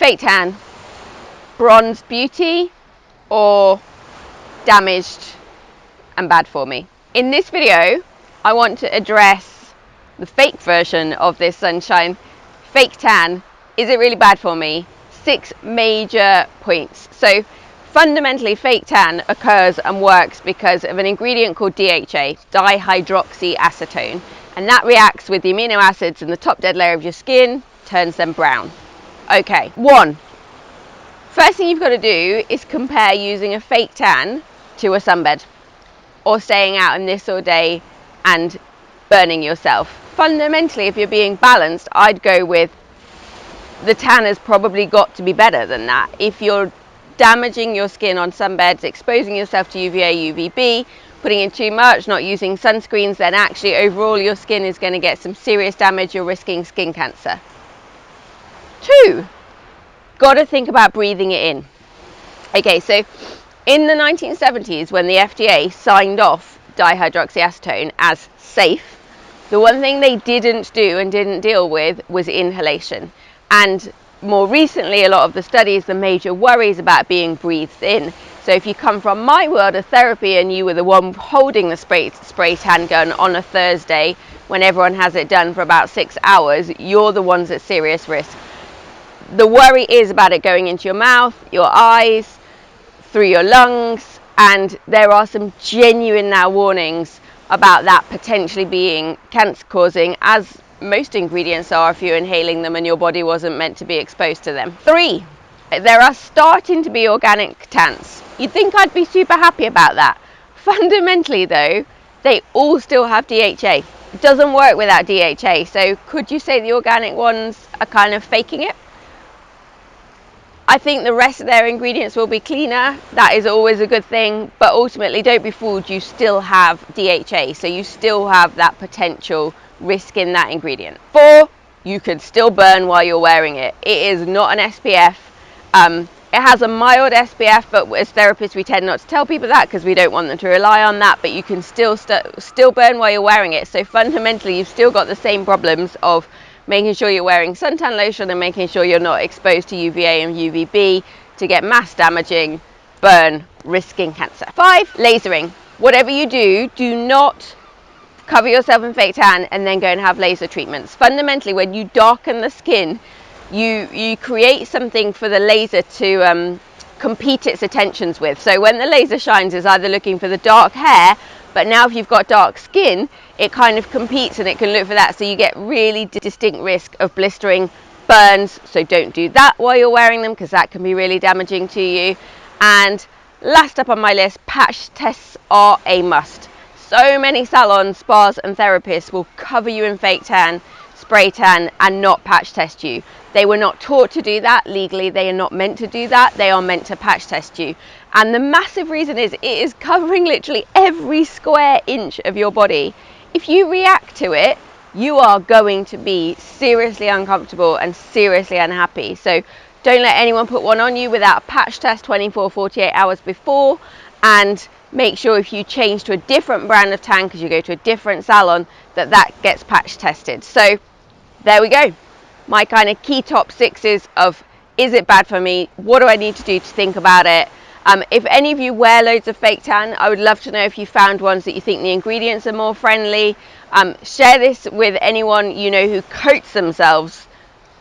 Fake tan, bronze beauty, or damaged and bad for me? In this video, I want to address the fake version of this sunshine. Fake tan, is it really bad for me? 6 major points. So fundamentally, fake tan occurs and works because of an ingredient called DHA, dihydroxyacetone, and that reacts with the amino acids in the top dead layer of your skin, turns them brown. Okay, first thing you've got to do is compare using a fake tan to a sunbed or staying out in this all day and burning yourself. Fundamentally, if you're being balanced, I'd go with the tan has probably got to be better than that. If you're damaging your skin on sunbeds, exposing yourself to UVA, UVB, putting in too much, not using sunscreens, then actually overall your skin is going to get some serious damage. You're risking skin cancer. 2, got to think about breathing it in. Okay, so in the 1970s, when the FDA signed off dihydroxyacetone as safe, the one thing they didn't do and didn't deal with was inhalation. And more recently, a lot of the studies, the major worries about being breathed in. So if you come from my world of therapy and you were the one holding the spray tan gun on a Thursday when everyone has it done for about 6 hours, you're the ones at serious risk. The worry is about it going into your mouth, your eyes, through your lungs, and there are some genuine now warnings about that potentially being cancer causing, as most ingredients are if you're inhaling them and your body wasn't meant to be exposed to them. 3, there are starting to be organic tans. You'd think I'd be super happy about that. Fundamentally though, they all still have DHA. It doesn't work without DHA, so could you say the organic ones are kind of faking it? I think the rest of their ingredients will be cleaner. That is always a good thing, but ultimately don't be fooled, you still have DHA, so you still have that potential risk in that ingredient. 4, you could still burn while you're wearing it. It is not an SPF. It has a mild SPF, but as therapists we tend not to tell people that because we don't want them to rely on that, but you can still burn while you're wearing it. So fundamentally you've still got the same problems of making sure you're wearing suntan lotion and making sure you're not exposed to UVA and UVB to get mass damaging burn, risking cancer. 5, lasering. Whatever you do, do not cover yourself in fake tan and then go and have laser treatments. Fundamentally, when you darken the skin, you create something for the laser to compete its attentions with. So when the laser shines, it's either looking for the dark hair, but now if you've got dark skin, it kind of competes and it can look for that, so you get really distinct risk of blistering, burns. So don't do that while you're wearing them because that can be really damaging to you. And last up on my list, patch tests are a must. So many salons, spas and therapists will cover you in fake tan, spray tan and not patch test you. They were not taught to do that legally. They are not meant to do that. They are meant to patch test you. And the massive reason is it is covering literally every square inch of your body. If you react to it, you are going to be seriously uncomfortable and seriously unhappy. So don't let anyone put one on you without a patch test 24-48 hours before, and make sure if you change to a different brand of tan because you go to a different salon, that gets patch tested. So there we go. My kind of key top 6s of, is it bad for me? What do I need to do to think about it? If any of you wear loads of fake tan, I would love to know if you found ones that you think the ingredients are more friendly. Share this with anyone you know who coats themselves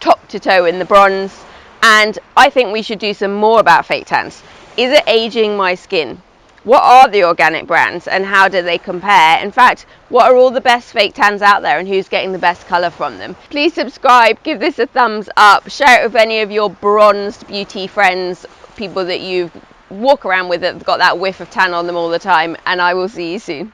top to toe in the bronze. And I think we should do some more about fake tans. Is it aging my skin? What are the organic brands and how do they compare? In fact, what are all the best fake tans out there and who's getting the best colour from them? Please subscribe, give this a thumbs up, share it with any of your bronzed beauty friends, people that you walk around with that have got that whiff of tan on them all the time, and I will see you soon.